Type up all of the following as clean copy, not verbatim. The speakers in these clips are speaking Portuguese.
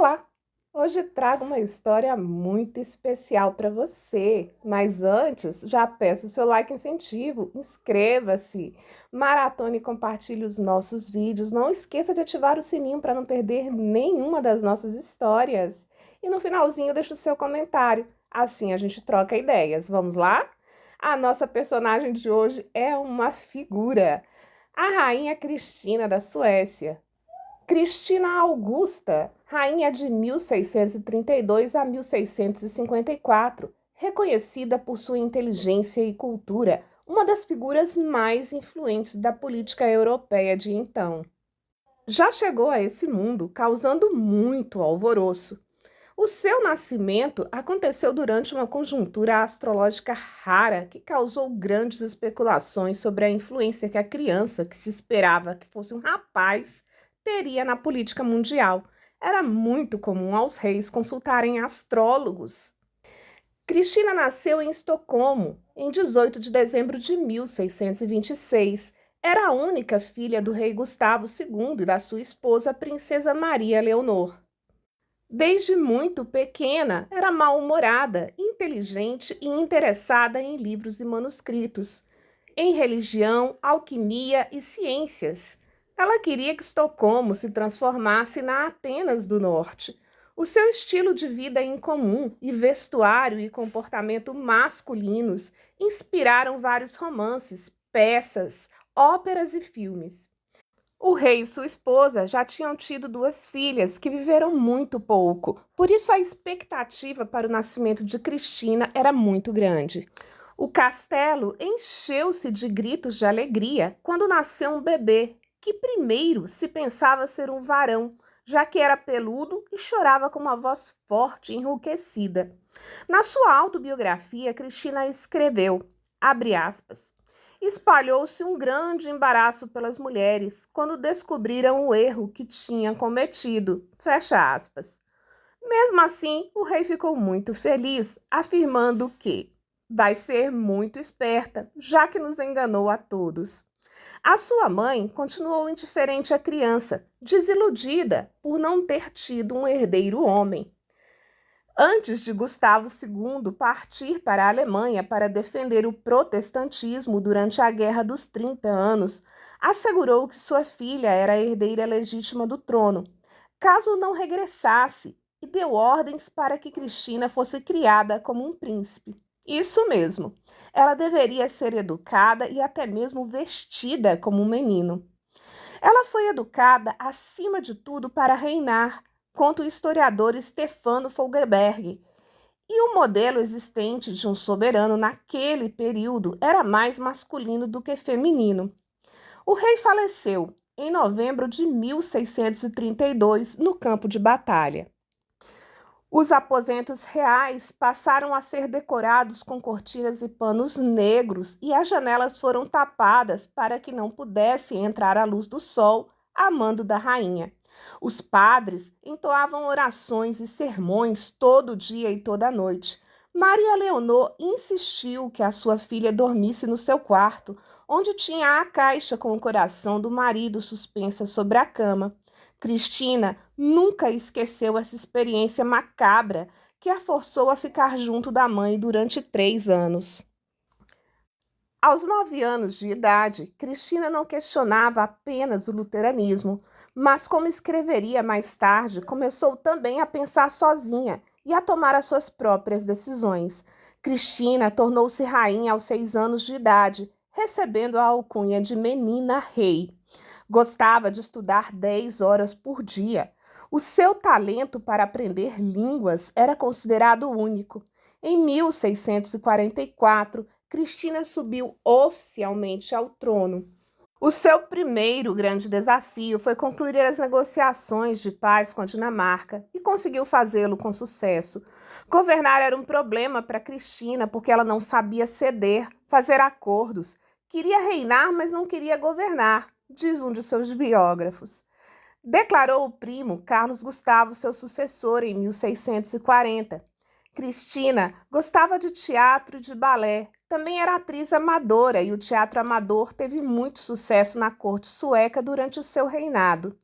Olá! Hoje trago uma história muito especial para você, mas antes já peço o seu like incentivo, inscreva-se, maratone e compartilhe os nossos vídeos. Não esqueça de ativar o sininho para não perder nenhuma das nossas histórias. E no finalzinho deixa o seu comentário, assim a gente troca ideias. Vamos lá? A nossa personagem de hoje é uma figura, a Rainha Cristina da Suécia. Cristina Augusta, rainha de 1632 a 1654, reconhecida por sua inteligência e cultura, uma das figuras mais influentes da política europeia de então. Já chegou a esse mundo causando muito alvoroço. O seu nascimento aconteceu durante uma conjuntura astrológica rara que causou grandes especulações sobre a influência que a criança, que se esperava que fosse um rapaz, teria na política mundial. Era muito comum aos reis consultarem astrólogos. Cristina nasceu em Estocolmo em 18 de dezembro de 1626. Era a única filha do rei Gustavo II e da sua esposa, a princesa Maria Leonor. Desde muito pequena, era mal-humorada, inteligente e interessada em livros e manuscritos, em religião, alquimia e ciências. Ela queria que Estocolmo se transformasse na Atenas do Norte. O seu estilo de vida incomum e vestuário e comportamento masculinos inspiraram vários romances, peças, óperas e filmes. O rei e sua esposa já tinham tido 2 filhas que viveram muito pouco, por isso a expectativa para o nascimento de Cristina era muito grande. O castelo encheu-se de gritos de alegria quando nasceu um bebê, que primeiro se pensava ser um varão, já que era peludo e chorava com uma voz forte e enrouquecida. Na sua autobiografia, Cristina escreveu, abre aspas, espalhou-se um grande embaraço pelas mulheres quando descobriram o erro que tinham cometido. Fecha aspas. Mesmo assim, o rei ficou muito feliz, afirmando que vai ser muito esperta, já que nos enganou a todos. A sua mãe continuou indiferente à criança, desiludida por não ter tido um herdeiro homem. Antes de Gustavo II partir para a Alemanha para defender o protestantismo durante a Guerra dos 30 Anos, assegurou que sua filha era a herdeira legítima do trono, caso não regressasse, e deu ordens para que Cristina fosse criada como um príncipe. Isso mesmo, ela deveria ser educada e até mesmo vestida como um menino. Ela foi educada, acima de tudo, para reinar, conta o historiador Stefano Folgeberg. E o modelo existente de um soberano naquele período era mais masculino do que feminino. O rei faleceu em novembro de 1632 no campo de batalha. Os aposentos reais passaram a ser decorados com cortinas e panos negros e as janelas foram tapadas para que não pudesse entrar a luz do sol a mando da rainha. Os padres entoavam orações e sermões todo dia e toda noite. Maria Leonor insistiu que a sua filha dormisse no seu quarto, onde tinha a caixa com o coração do marido suspensa sobre a cama. Cristina nunca esqueceu essa experiência macabra que a forçou a ficar junto da mãe durante 3 anos. Aos 9 anos de idade, Cristina não questionava apenas o luteranismo, mas, como escreveria mais tarde, começou também a pensar sozinha e a tomar as suas próprias decisões. Cristina tornou-se rainha aos 6 anos de idade, recebendo a alcunha de Menina Rei. Gostava de estudar 10 horas por dia. O seu talento para aprender línguas era considerado único. Em 1644, Cristina subiu oficialmente ao trono. O seu primeiro grande desafio foi concluir as negociações de paz com a Dinamarca e conseguiu fazê-lo com sucesso. Governar era um problema para Cristina porque ela não sabia ceder, fazer acordos. Queria reinar, mas não queria governar, diz um de seus biógrafos. Declarou o primo Carlos Gustavo seu sucessor em 1640. Cristina gostava de teatro e de balé. Também era atriz amadora e o teatro amador teve muito sucesso na corte sueca durante o seu reinado.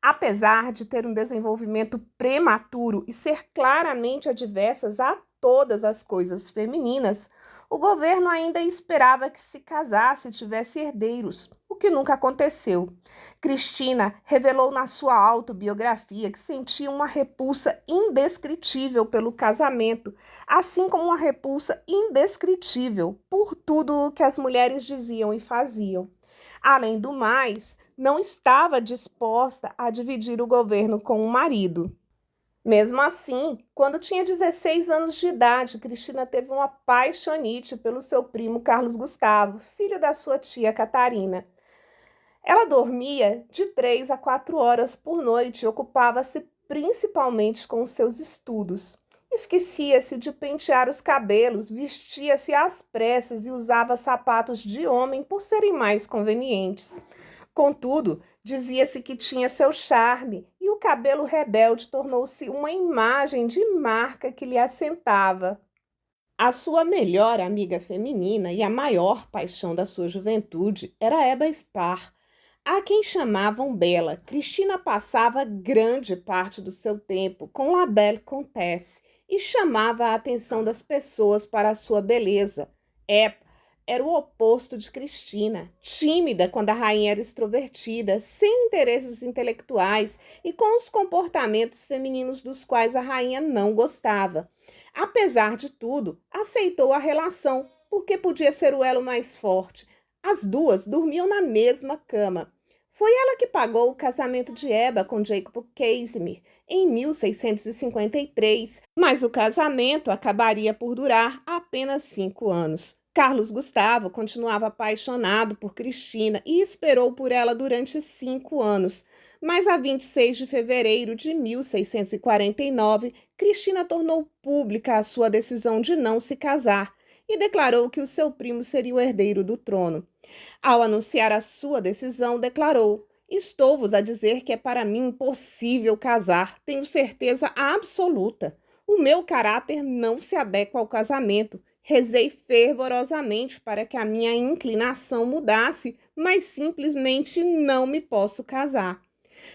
Apesar de ter um desenvolvimento prematuro e ser claramente adversas a todas as coisas femininas, o governo ainda esperava que se casasse e tivesse herdeiros, o que nunca aconteceu. Cristina revelou na sua autobiografia que sentia uma repulsa indescritível pelo casamento, assim como uma repulsa indescritível por tudo o que as mulheres diziam e faziam. Além do mais, não estava disposta a dividir o governo com o marido. Mesmo assim, quando tinha 16 anos de idade, Cristina teve uma paixonite pelo seu primo Carlos Gustavo, filho da sua tia Catarina. Ela dormia de 3 a 4 horas por noite e ocupava-se principalmente com os seus estudos. Esquecia-se de pentear os cabelos, vestia-se às pressas e usava sapatos de homem por serem mais convenientes. Contudo, dizia-se que tinha seu charme e o cabelo rebelde tornou-se uma imagem de marca que lhe assentava. A sua melhor amiga feminina e a maior paixão da sua juventude era Heba Spar, a quem chamavam Bela. Cristina passava grande parte do seu tempo com La Belle Comtesse e chamava a atenção das pessoas para a sua beleza. Era o oposto de Cristina, tímida quando a rainha era extrovertida, sem interesses intelectuais e com os comportamentos femininos dos quais a rainha não gostava. Apesar de tudo, aceitou a relação, porque podia ser o elo mais forte. As duas dormiam na mesma cama. Foi ela que pagou o casamento de Heba com Jacob Casimir em 1653, mas o casamento acabaria por durar apenas 5 anos. Carlos Gustavo continuava apaixonado por Cristina e esperou por ela durante 5 anos, mas a 26 de fevereiro de 1649, Cristina tornou pública a sua decisão de não se casar e declarou que o seu primo seria o herdeiro do trono. Ao anunciar a sua decisão, declarou: "Estou-vos a dizer que é para mim impossível casar, tenho certeza absoluta. O meu caráter não se adequa ao casamento. Rezei fervorosamente para que a minha inclinação mudasse, mas simplesmente não me posso casar."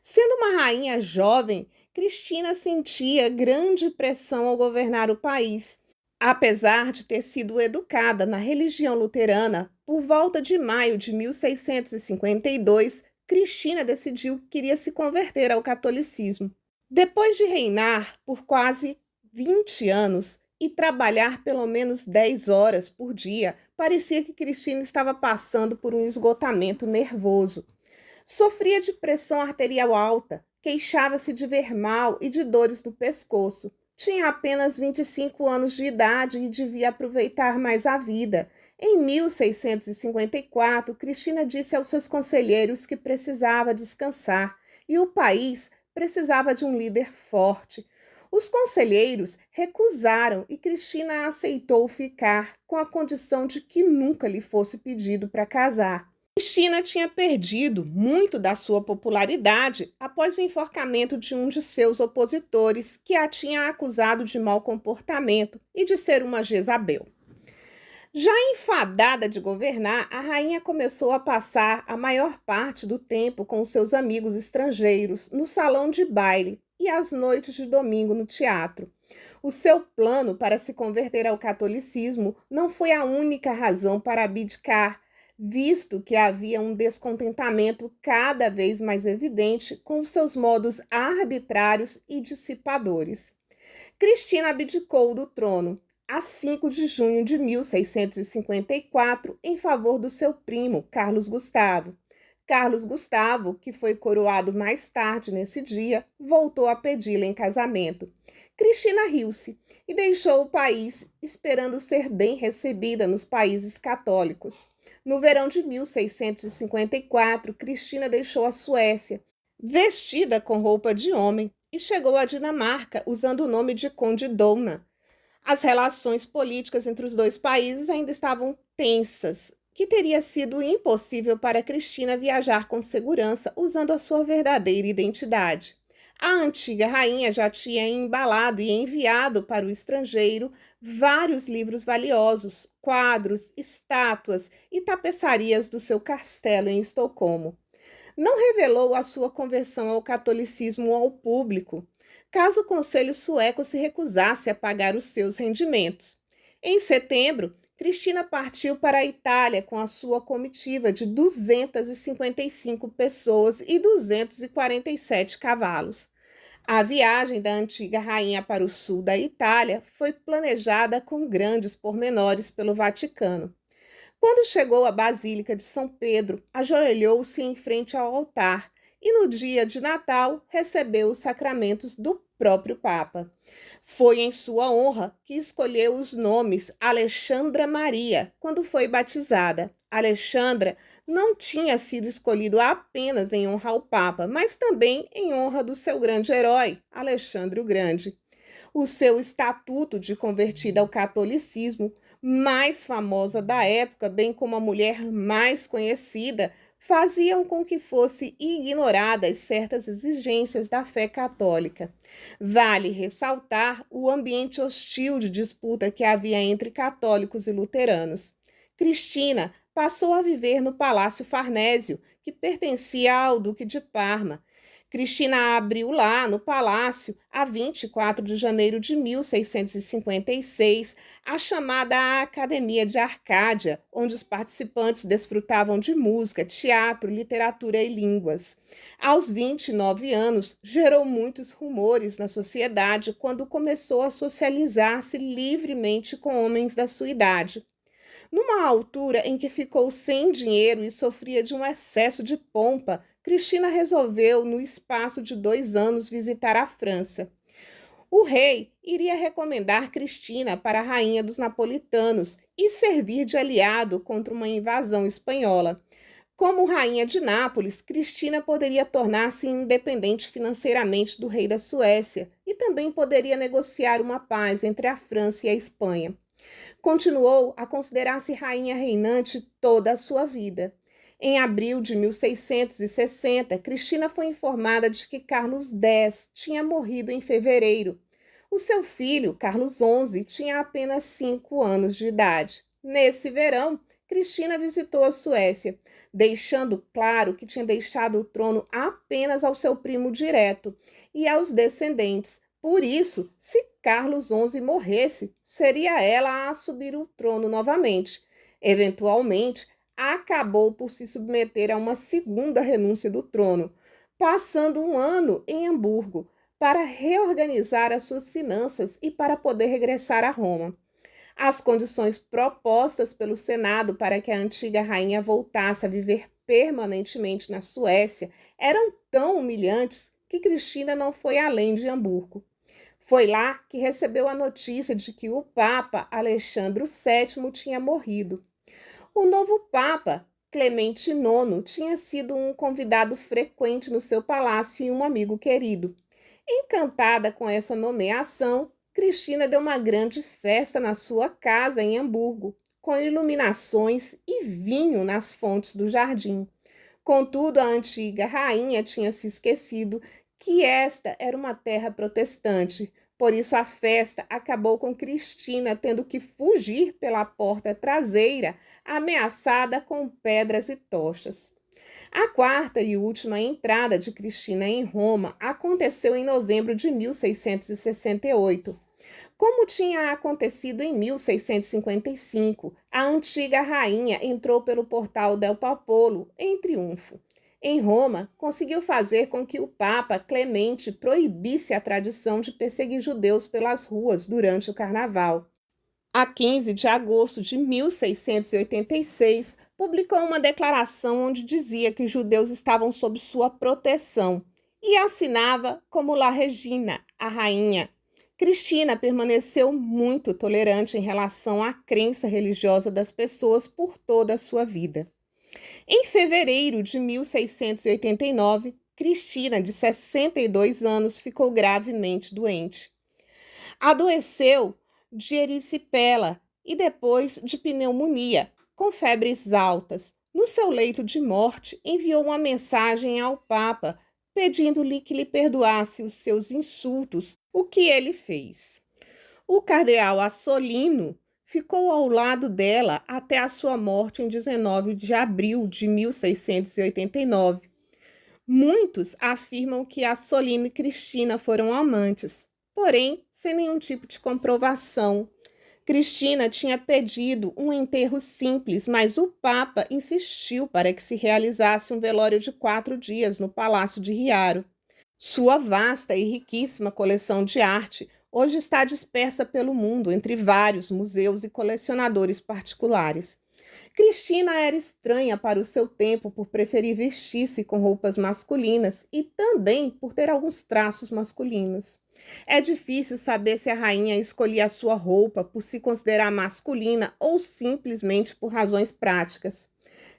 Sendo uma rainha jovem, Cristina sentia grande pressão ao governar o país. Apesar de ter sido educada na religião luterana, por volta de maio de 1652, Cristina decidiu que queria se converter ao catolicismo. Depois de reinar por quase 20 anos e trabalhar pelo menos 10 horas por dia, parecia que Cristina estava passando por um esgotamento nervoso. Sofria de pressão arterial alta, queixava-se de ver mal e de dores no pescoço. Tinha apenas 25 anos de idade e devia aproveitar mais a vida. Em 1654, Cristina disse aos seus conselheiros que precisava descansar e o país precisava de um líder forte. Os conselheiros recusaram e Cristina aceitou ficar com a condição de que nunca lhe fosse pedido para casar. Cristina tinha perdido muito da sua popularidade após o enforcamento de um de seus opositores, que a tinha acusado de mau comportamento e de ser uma Jezabel. Já enfadada de governar, a rainha começou a passar a maior parte do tempo com seus amigos estrangeiros no salão de baile e às noites de domingo no teatro. O seu plano para se converter ao catolicismo não foi a única razão para abdicar, visto que havia um descontentamento cada vez mais evidente com seus modos arbitrários e dissipadores. Cristina abdicou do trono a 5 de junho de 1654 em favor do seu primo, Carlos Gustavo. Carlos Gustavo, que foi coroado mais tarde nesse dia, voltou a pedi-la em casamento. Cristina riu-se e deixou o país, esperando ser bem recebida nos países católicos. No verão de 1654, Cristina deixou a Suécia, vestida com roupa de homem, e chegou à Dinamarca usando o nome de Conde Dona. As relações políticas entre os dois países ainda estavam tensas, que teria sido impossível para Cristina viajar com segurança usando a sua verdadeira identidade. A antiga rainha já tinha embalado e enviado para o estrangeiro vários livros valiosos, quadros, estátuas e tapeçarias do seu castelo em Estocolmo. Não revelou a sua conversão ao catolicismo ao público, caso o Conselho Sueco se recusasse a pagar os seus rendimentos. Em setembro, Cristina partiu para a Itália com a sua comitiva de 255 pessoas e 247 cavalos. A viagem da antiga rainha para o sul da Itália foi planejada com grandes pormenores pelo Vaticano. Quando chegou à Basílica de São Pedro, ajoelhou-se em frente ao altar e, no dia de Natal, recebeu os sacramentos do próprio Papa. Foi em sua honra que escolheu os nomes Alexandra Maria quando foi batizada. Alexandra não tinha sido escolhido apenas em honra ao Papa, mas também em honra do seu grande herói, Alexandre o Grande. O seu estatuto de convertida ao catolicismo, mais famosa da época, bem como a mulher mais conhecida, faziam com que fosse ignoradas certas exigências da fé católica. Vale ressaltar o ambiente hostil de disputa que havia entre católicos e luteranos. Cristina passou a viver no Palácio Farnésio, que pertencia ao Duque de Parma. Cristina abriu lá, no palácio, a 24 de janeiro de 1656, a chamada Academia de Arcádia, onde os participantes desfrutavam de música, teatro, literatura e línguas. Aos 29 anos, gerou muitos rumores na sociedade quando começou a socializar-se livremente com homens da sua idade. Numa altura em que ficou sem dinheiro e sofria de um excesso de pompa, Cristina resolveu, no espaço de 2 anos, visitar a França. O rei iria recomendar Cristina para a rainha dos napolitanos e servir de aliado contra uma invasão espanhola. Como rainha de Nápoles, Cristina poderia tornar-se independente financeiramente do rei da Suécia e também poderia negociar uma paz entre a França e a Espanha. Continuou a considerar-se rainha reinante toda a sua vida. Em abril de 1660, Cristina foi informada de que Carlos X tinha morrido em fevereiro. O seu filho, Carlos XI, tinha apenas 5 anos de idade. Nesse verão, Cristina visitou a Suécia, deixando claro que tinha deixado o trono apenas ao seu primo direto e aos descendentes. Por isso, se Carlos XI morresse, seria ela a assumir o trono novamente. Eventualmente, acabou por se submeter a uma segunda renúncia do trono, passando um ano em Hamburgo para reorganizar as suas finanças e para poder regressar a Roma. As condições propostas pelo Senado para que a antiga rainha voltasse a viver permanentemente na Suécia eram tão humilhantes que Cristina não foi além de Hamburgo. Foi lá que recebeu a notícia de que o Papa Alexandre VII tinha morrido. O novo Papa, Clemente IX, tinha sido um convidado frequente no seu palácio e um amigo querido. Encantada com essa nomeação, Cristina deu uma grande festa na sua casa em Hamburgo, com iluminações e vinho nas fontes do jardim. Contudo, a antiga rainha tinha se esquecido que esta era uma terra protestante. Por isso, a festa acabou com Cristina tendo que fugir pela porta traseira, ameaçada com pedras e tochas. A quarta e última entrada de Cristina em Roma aconteceu em novembro de 1668. Como tinha acontecido em 1655, a antiga rainha entrou pelo portal del Popolo em triunfo. Em Roma, conseguiu fazer com que o Papa Clemente proibisse a tradição de perseguir judeus pelas ruas durante o Carnaval. A 15 de agosto de 1686, publicou uma declaração onde dizia que os judeus estavam sob sua proteção e assinava como La Regina, a rainha. Cristina permaneceu muito tolerante em relação à crença religiosa das pessoas por toda a sua vida. Em fevereiro de 1689, Cristina, de 62 anos, ficou gravemente doente. Adoeceu de erisipela e depois de pneumonia, com febres altas. No seu leito de morte, enviou uma mensagem ao Papa, pedindo-lhe que lhe perdoasse os seus insultos, o que ele fez. O cardeal Assolino ficou ao lado dela até a sua morte em 19 de abril de 1689. Muitos afirmam que Assolino e Cristina foram amantes, porém sem nenhum tipo de comprovação. Cristina tinha pedido um enterro simples, mas o Papa insistiu para que se realizasse um velório de 4 dias no Palácio de Riaro. Sua vasta e riquíssima coleção de arte hoje está dispersa pelo mundo entre vários museus e colecionadores particulares. Cristina era estranha para o seu tempo por preferir vestir-se com roupas masculinas e também por ter alguns traços masculinos. É difícil saber se a rainha escolhia a sua roupa por se considerar masculina ou simplesmente por razões práticas.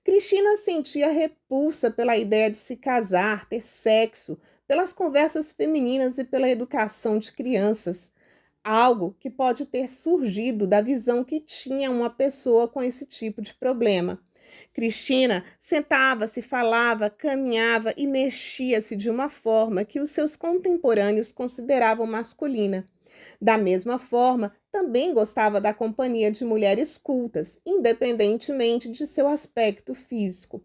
Cristina sentia repulsa pela ideia de se casar, ter sexo, pelas conversas femininas e pela educação de crianças, algo que pode ter surgido da visão que tinha uma pessoa com esse tipo de problema. Cristina sentava-se, falava, caminhava e mexia-se de uma forma que os seus contemporâneos consideravam masculina. Da mesma forma, também gostava da companhia de mulheres cultas, independentemente de seu aspecto físico.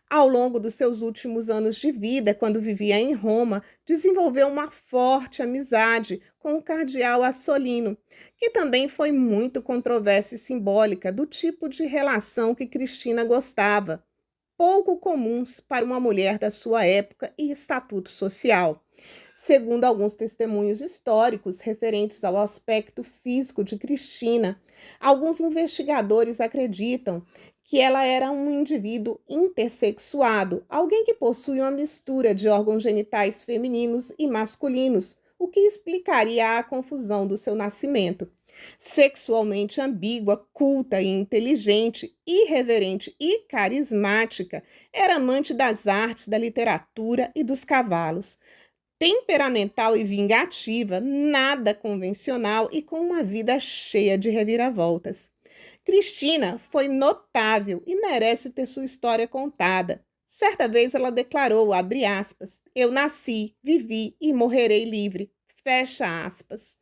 Ao longo dos seus últimos anos de vida, quando vivia em Roma, desenvolveu uma forte amizade com o cardeal Assolino, que também foi muito controversa e simbólica do tipo de relação que Cristina gostava, pouco comuns para uma mulher da sua época e estatuto social. Segundo alguns testemunhos históricos referentes ao aspecto físico de Cristina, alguns investigadores acreditam que ela era um indivíduo intersexuado, alguém que possui uma mistura de órgãos genitais femininos e masculinos, o que explicaria a confusão do seu nascimento. Sexualmente ambígua, culta e inteligente, irreverente e carismática, era amante das artes, da literatura e dos cavalos. Temperamental e vingativa, nada convencional e com uma vida cheia de reviravoltas. Cristina foi notável e merece ter sua história contada. Certa vez ela declarou, abre aspas, eu nasci, vivi e morrerei livre, fecha aspas.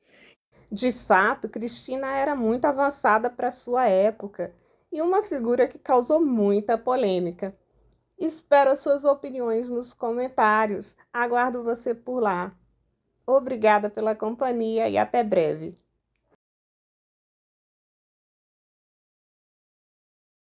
De fato, Cristina era muito avançada para sua época e uma figura que causou muita polêmica. Espero as suas opiniões nos comentários. Aguardo você por lá. Obrigada pela companhia e até breve.